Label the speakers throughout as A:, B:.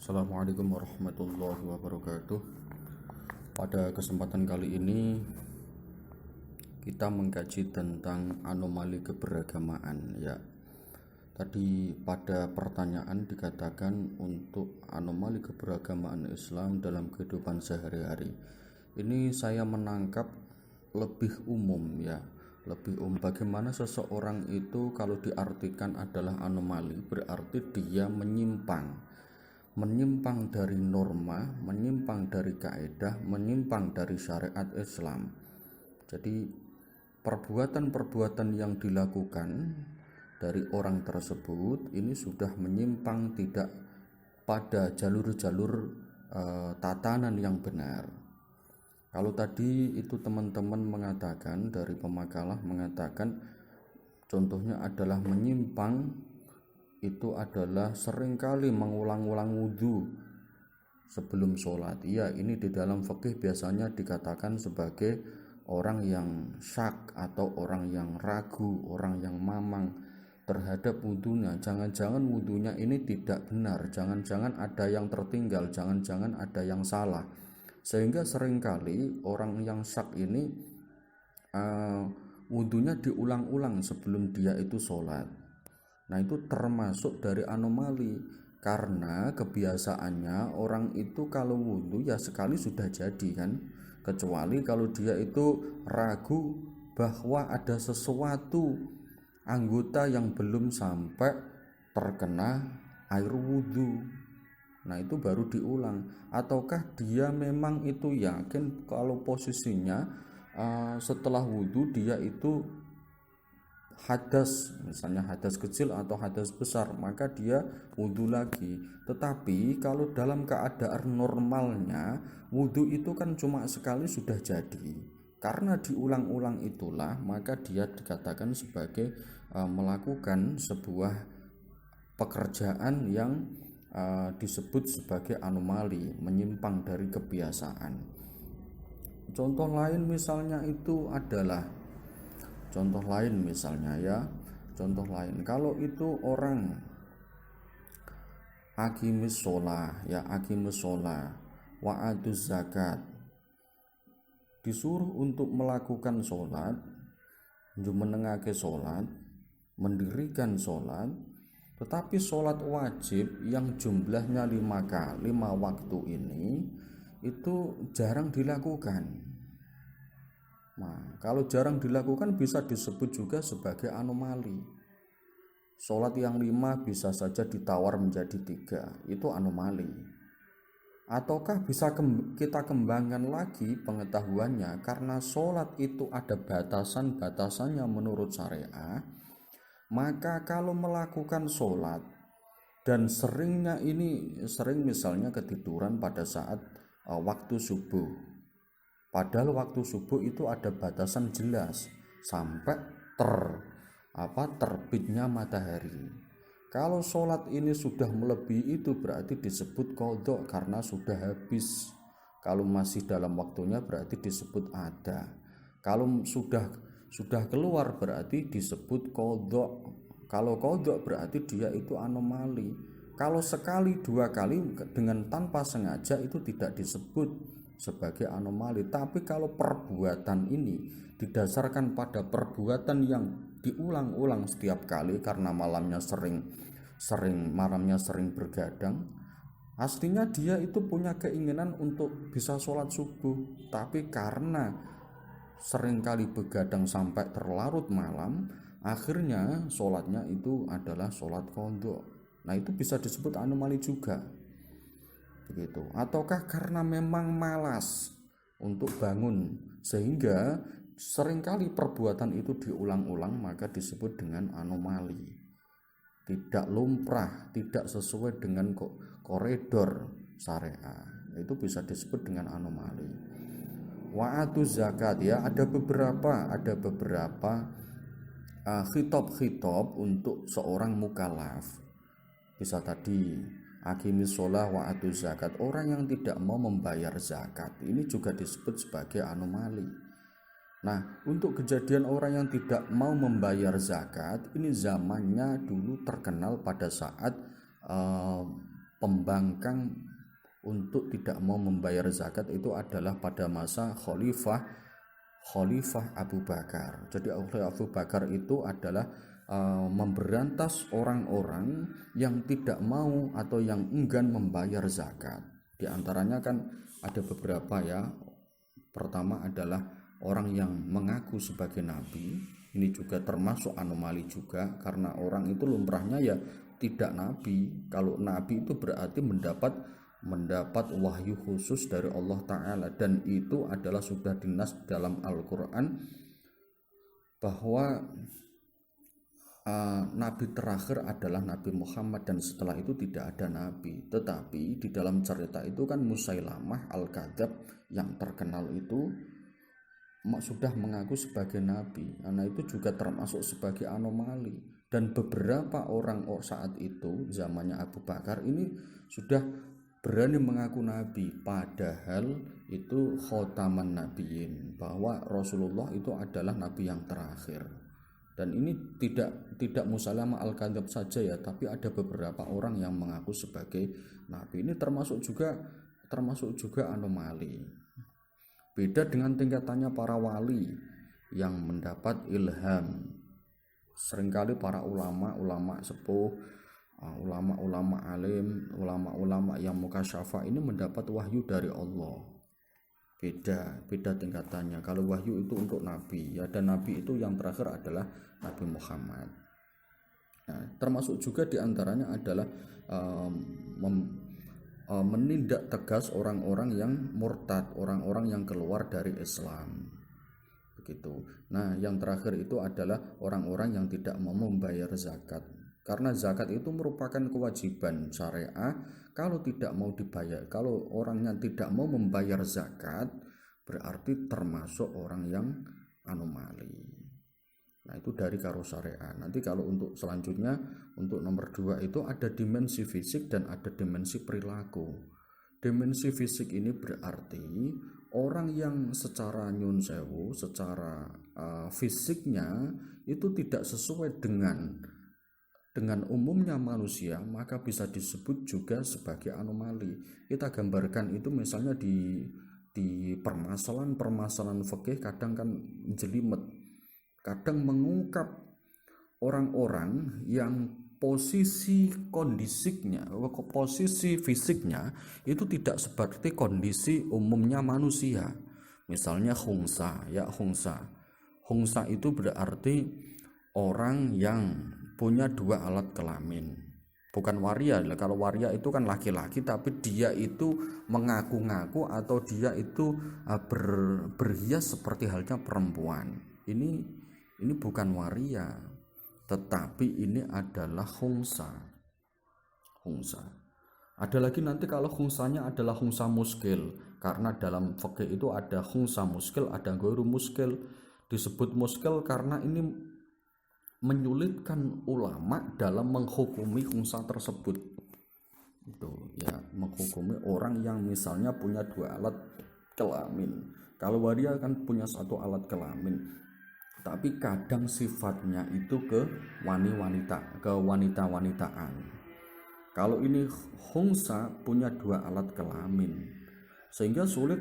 A: Assalamualaikum warahmatullahi wabarakatuh. Pada kesempatan kali ini kita mengkaji tentang anomali keberagamaan ya. Tadi pada pertanyaan dikatakan untuk anomali keberagamaan Islam dalam kehidupan sehari-hari. Ini saya menangkap lebih umum ya. Lebih umum bagaimana seseorang itu kalau diartikan adalah anomali berarti dia menyimpang dari norma, menyimpang dari kaidah, menyimpang dari syariat Islam. Jadi perbuatan-perbuatan yang dilakukan dari orang tersebut ini sudah menyimpang tidak pada jalur-jalur tatanan yang benar. Kalau tadi itu teman-teman mengatakan dari pemakalah mengatakan contohnya adalah menyimpang itu adalah seringkali mengulang-ulang wudhu sebelum sholat. Iya, ini di dalam fikih biasanya dikatakan sebagai orang yang syak atau orang yang ragu, orang yang mamang terhadap wudhunya. Jangan-jangan wudhunya ini tidak benar, jangan-jangan ada yang tertinggal, jangan-jangan ada yang salah. Sehingga seringkali orang yang syak ini wudhunya diulang-ulang sebelum dia itu sholat. Nah, itu termasuk dari anomali karena kebiasaannya orang itu kalau wudhu ya sekali sudah jadi kan, kecuali kalau dia itu ragu bahwa ada sesuatu anggota yang belum sampai terkena air wudhu. Nah, itu baru diulang. Ataukah dia memang itu yakin kalau posisinya setelah wudhu dia itu hadas, misalnya hadas kecil atau hadas besar, maka dia wudhu lagi. Tetapi kalau dalam keadaan normalnya wudhu itu kan cuma sekali sudah jadi. Karena diulang-ulang itulah maka dia dikatakan sebagai melakukan sebuah pekerjaan yang disebut sebagai anomali, menyimpang dari kebiasaan. Contoh lain misalnya itu adalah contoh lain kalau itu orang aqimis sholah wa atuz zakat, disuruh untuk melakukan sholat, menengake sholat, mendirikan sholat, tetapi sholat wajib yang jumlahnya 5 waktu ini itu jarang dilakukan. Nah, kalau jarang dilakukan bisa disebut juga sebagai anomali. Sholat yang 5 bisa saja ditawar menjadi 3, itu anomali. Ataukah bisa kita kembangkan lagi pengetahuannya, karena sholat itu ada batasan-batasannya menurut syariah. Maka kalau melakukan sholat dan sering misalnya ketiduran pada saat waktu subuh, padahal waktu subuh itu ada batasan jelas sampai terbitnya matahari. Kalau sholat ini sudah melebihi itu berarti disebut qadha karena sudah habis. Kalau masih dalam waktunya berarti disebut ada. Kalau sudah keluar berarti disebut qadha. Kalau qadha berarti dia itu anomali. Kalau sekali 2 kali dengan tanpa sengaja itu tidak disebut sebagai anomali. Tapi kalau perbuatan ini didasarkan pada perbuatan yang diulang-ulang setiap kali karena malamnya sering bergadang, aslinya dia itu punya keinginan untuk bisa sholat subuh, tapi karena seringkali begadang sampai terlarut malam, akhirnya sholatnya itu adalah sholat qadha. Nah, itu bisa disebut anomali juga. Begitu. Ataukah karena memang malas untuk bangun sehingga seringkali perbuatan itu diulang-ulang, maka disebut dengan anomali. Tidak lumrah, tidak sesuai dengan koridor syariah, itu bisa disebut dengan anomali. Wa'atuz zakat ya, ada beberapa khitab untuk seorang mukallaf. Bisa tadi aqimis sholah wa atuz zakat, orang yang tidak mau membayar zakat ini juga disebut sebagai anomali. Nah, untuk kejadian orang yang tidak mau membayar zakat ini zamannya dulu terkenal pada saat pembangkang untuk tidak mau membayar zakat itu adalah pada masa Khalifah Abu Bakar. Jadi Abu Bakar itu adalah memberantas orang-orang yang tidak mau atau yang enggan membayar zakat. Di antaranya kan ada beberapa ya. Pertama adalah orang yang mengaku sebagai nabi. Ini juga termasuk anomali juga, karena orang itu lumrahnya ya tidak nabi. Kalau nabi itu berarti mendapat wahyu khusus dari Allah Ta'ala, dan itu adalah sudah dinas dalam Al-Quran bahwa nabi terakhir adalah Nabi Muhammad, dan setelah itu tidak ada nabi. Tetapi di dalam cerita itu kan Musailamah Al-Kadzab yang terkenal itu sudah mengaku sebagai nabi. Nah itu juga termasuk sebagai anomali, dan beberapa orang saat itu zamannya Abu Bakar ini sudah berani mengaku nabi, padahal itu khotaman nabiyin, bahwa Rasulullah itu adalah nabi yang terakhir. Dan ini tidak Musailamah Al-Kadzab saja ya, tapi ada beberapa orang yang mengaku sebagai nabi. Ini termasuk juga anomali. Beda dengan tingkatannya para wali yang mendapat ilham. Seringkali para ulama sepuh, ulama-ulama alim, ulama-ulama yang mukasyafa ini mendapat wahyu dari Allah. Beda tingkatannya. Kalau wahyu itu untuk nabi ya, dan nabi itu yang terakhir adalah Nabi Muhammad. Nah, termasuk juga diantaranya adalah menindak tegas orang-orang yang murtad, orang-orang yang keluar dari Islam. Begitu. Nah, yang terakhir itu adalah orang-orang yang tidak mau membayar zakat. Karena zakat itu merupakan kewajiban syariah. Kalau tidak mau dibayar, kalau orangnya tidak mau membayar zakat, berarti termasuk orang yang anomali. Nah, itu dari karo syariah. Nanti kalau untuk selanjutnya, untuk nomor 2 itu ada dimensi fisik dan ada dimensi perilaku. Dimensi fisik ini berarti orang yang secara nyun sewu, secara fisiknya itu tidak sesuai dengan umumnya manusia, maka bisa disebut juga sebagai anomali. Kita gambarkan itu misalnya di permasalahan fikih kadang kan jelimet, kadang mengungkap orang-orang yang posisi fisiknya itu tidak seperti kondisi umumnya manusia. Misalnya khungsa itu berarti orang yang punya 2 alat kelamin, bukan waria. Kalau waria itu kan laki-laki tapi dia itu mengaku-ngaku atau dia itu berhias seperti halnya perempuan. Ini bukan waria, tetapi ini adalah khungsa. Ada lagi nanti kalau khungsanya adalah khungsa muskil, karena dalam fikih itu ada khungsa muskil, ada ghairu muskil. Disebut muskil karena ini menyulitkan ulama dalam menghukumi khungsa tersebut. Itu ya, menghukumi orang yang misalnya punya 2 alat kelamin. Kalau waria kan punya 1 alat kelamin, tapi kadang sifatnya itu ke wanita-wanitaan. Kalau ini khungsa punya 2 alat kelamin, sehingga sulit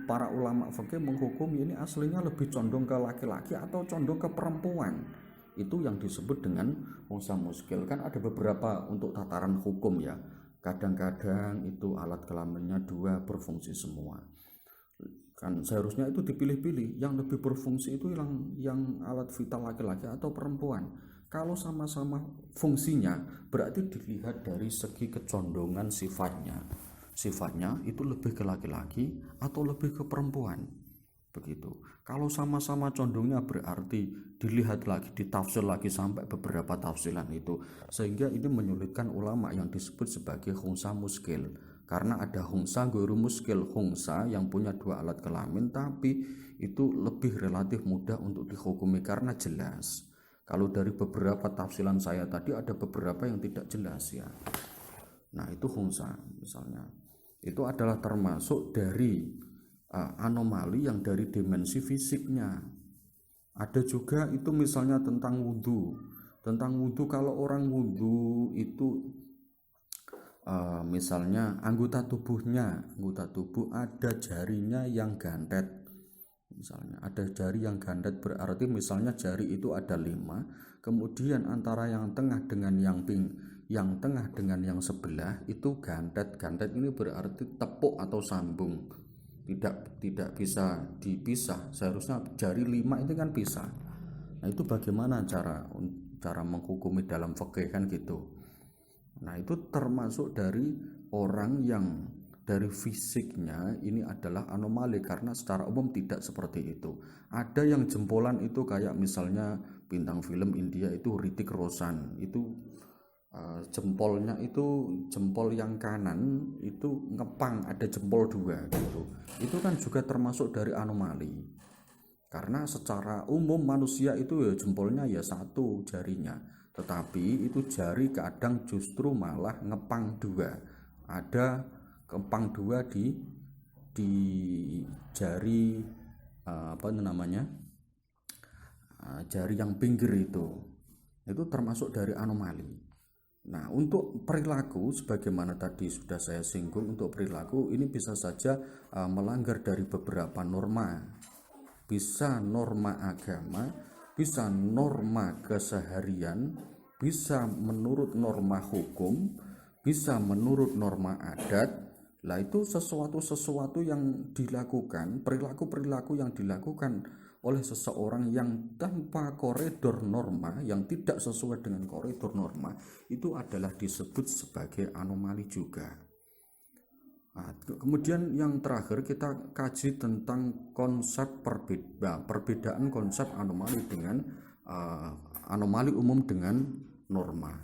A: para ulama fikih menghukum ini aslinya lebih condong ke laki-laki atau condong ke perempuan. Itu yang disebut dengan khungsa muskil. Kan ada beberapa untuk tataran hukum ya, kadang-kadang itu alat kelaminnya 2 berfungsi semua. Kan seharusnya itu dipilih-pilih, yang lebih berfungsi itu yang alat vital laki-laki atau perempuan. Kalau sama-sama fungsinya, berarti dilihat dari segi kecondongan sifatnya itu lebih ke laki-laki atau lebih ke perempuan. Begitu. Kalau sama-sama condongnya berarti dilihat lagi, ditafsir lagi sampai beberapa tafsiran itu, sehingga ini menyulitkan ulama yang disebut sebagai khungsa muskil. Karena ada khungsa ghairu muskil, khungsa yang punya 2 alat kelamin tapi itu lebih relatif mudah untuk dihukumi karena jelas. Kalau dari beberapa tafsiran saya tadi ada beberapa yang tidak jelas ya. Nah, itu khungsa misalnya. Itu adalah termasuk dari anomali yang dari dimensi fisiknya. Ada juga itu misalnya tentang wudhu. Kalau orang wudhu itu misalnya anggota tubuh ada jarinya yang gandet. Misalnya ada jari yang gandet, berarti misalnya jari itu ada 5, kemudian antara yang tengah dengan yang tengah dengan yang sebelah itu gandet. Gandet ini berarti tepuk atau sambung, tidak bisa dipisah. Seharusnya jari 5 itu kan bisa. Nah, itu bagaimana cara menghukumi dalam fikih kan gitu. Nah, itu termasuk dari orang yang dari fisiknya ini adalah anomali, karena secara umum tidak seperti itu. Ada yang jempolan itu kayak misalnya bintang film India itu Hrithik Roshan, itu jempolnya itu jempol yang kanan itu ngepang, ada jempol 2 gitu. Itu kan juga termasuk dari anomali. Karena secara umum manusia itu ya jempolnya ya 1 jarinya, tetapi itu jari kadang justru malah ngepang 2. Ada kepang 2 di jari apa namanya, jari yang pinggir itu termasuk dari anomali. Nah, untuk perilaku sebagaimana tadi sudah saya singgung, untuk perilaku ini bisa saja melanggar dari beberapa norma. Bisa norma agama, bisa norma keseharian, bisa menurut norma hukum, bisa menurut norma adat. Lah itu sesuatu yang dilakukan, perilaku-perilaku yang dilakukan oleh seseorang yang tanpa koridor norma, yang tidak sesuai dengan koridor norma, itu adalah disebut sebagai anomali juga. Nah, kemudian yang terakhir kita kaji tentang konsep perbedaan konsep anomali dengan anomali umum dengan norma.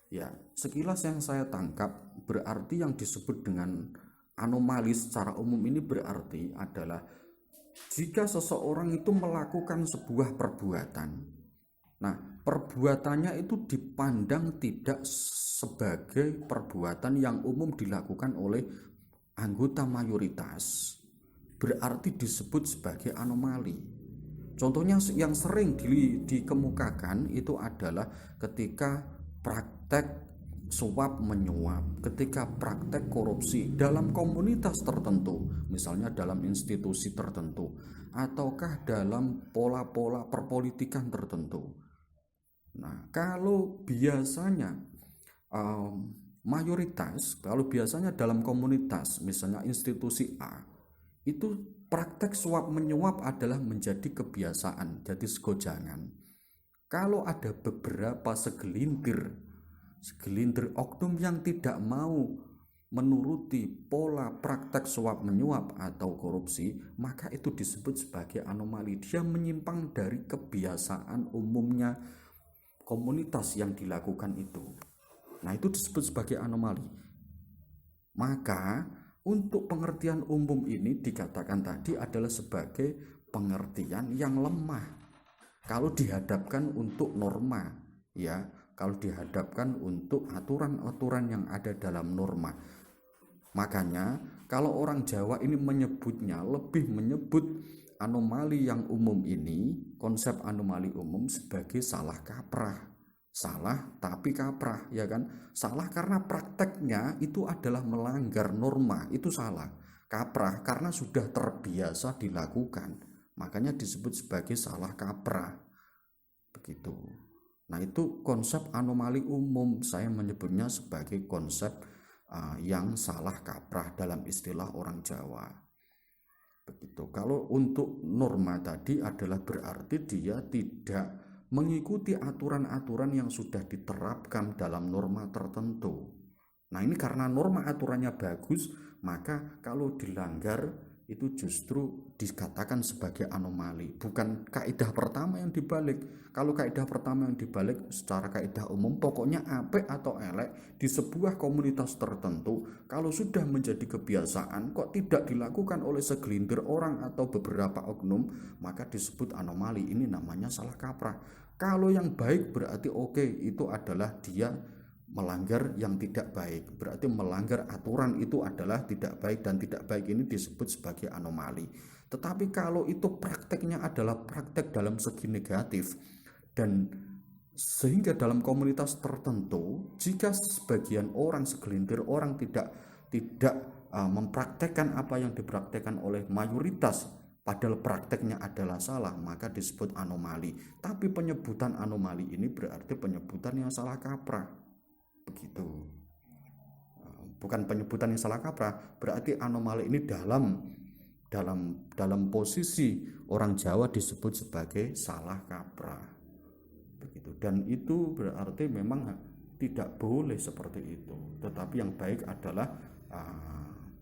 A: Ya, sekilas yang saya tangkap berarti yang disebut dengan anomali secara umum ini berarti adalah jika seseorang itu melakukan sebuah perbuatan. Nah, perbuatannya itu dipandang tidak sebagai perbuatan yang umum dilakukan oleh anggota mayoritas, berarti disebut sebagai anomali. Contohnya yang sering dikemukakan itu adalah ketika praktek suap menyuap, ketika praktek korupsi dalam komunitas tertentu, misalnya dalam institusi tertentu, ataukah dalam pola-pola perpolitikan tertentu. Nah, kalau biasanya mayoritas, kalau biasanya dalam komunitas, misalnya institusi A, itu praktek suap menyuap adalah menjadi kebiasaan, jadi segojangan. Kalau ada beberapa segelintir oknum yang tidak mau menuruti pola praktek suap menyuap atau korupsi, maka itu disebut sebagai anomali. Dia menyimpang dari kebiasaan umumnya komunitas yang dilakukan itu. Nah, itu disebut sebagai anomali. Maka untuk pengertian umum ini dikatakan tadi adalah sebagai pengertian yang lemah kalau dihadapkan untuk norma, ya, kalau dihadapkan untuk aturan-aturan yang ada dalam norma. Makanya kalau orang Jawa ini lebih menyebut anomali yang umum ini, konsep anomali umum sebagai salah kaprah. Salah tapi kaprah, ya kan? Salah karena prakteknya itu adalah melanggar norma, itu salah. Kaprah karena sudah terbiasa dilakukan, makanya disebut sebagai salah kaprah. Begitu. Nah, itu konsep anomali umum, saya menyebutnya sebagai konsep yang salah kaprah dalam istilah orang Jawa. Begitu. Kalau untuk norma tadi adalah berarti dia tidak mengikuti aturan-aturan yang sudah diterapkan dalam norma tertentu. Nah, ini karena norma aturannya bagus, maka kalau dilanggar itu justru dikatakan sebagai anomali. Bukan kaidah pertama yang dibalik. Kalau kaidah pertama yang dibalik secara kaidah umum, pokoknya apik atau elek di sebuah komunitas tertentu, kalau sudah menjadi kebiasaan kok tidak dilakukan oleh segelintir orang atau beberapa oknum, maka disebut anomali. Ini namanya salah kaprah. Kalau yang baik berarti oke, itu adalah dia melanggar yang tidak baik, berarti melanggar aturan itu adalah tidak baik, dan tidak baik ini disebut sebagai anomali. Tetapi kalau itu prakteknya adalah praktek dalam segi negatif dan Sehingga dalam komunitas tertentu, jika sebagian orang, segelintir orang tidak mempraktekkan apa yang dipraktekkan oleh mayoritas, padahal prakteknya adalah salah, maka disebut anomali. Tapi penyebutan anomali ini berarti penyebutan yang salah kaprah. Begitu. Bukan penyebutan yang salah kaprah, berarti anomali ini dalam posisi orang Jawa disebut sebagai salah kaprah. Begitu. Dan itu berarti memang tidak boleh seperti itu. Tetapi yang baik adalah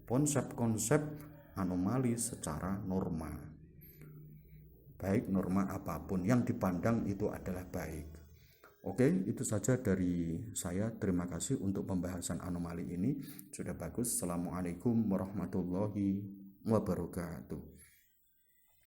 A: konsep-konsep anomali secara norma. Baik norma apapun yang dipandang itu adalah baik. Oke, itu saja dari saya. Terima kasih untuk pembahasan anomali ini. Sudah bagus. Assalamualaikum warahmatullahi wabarakatuh.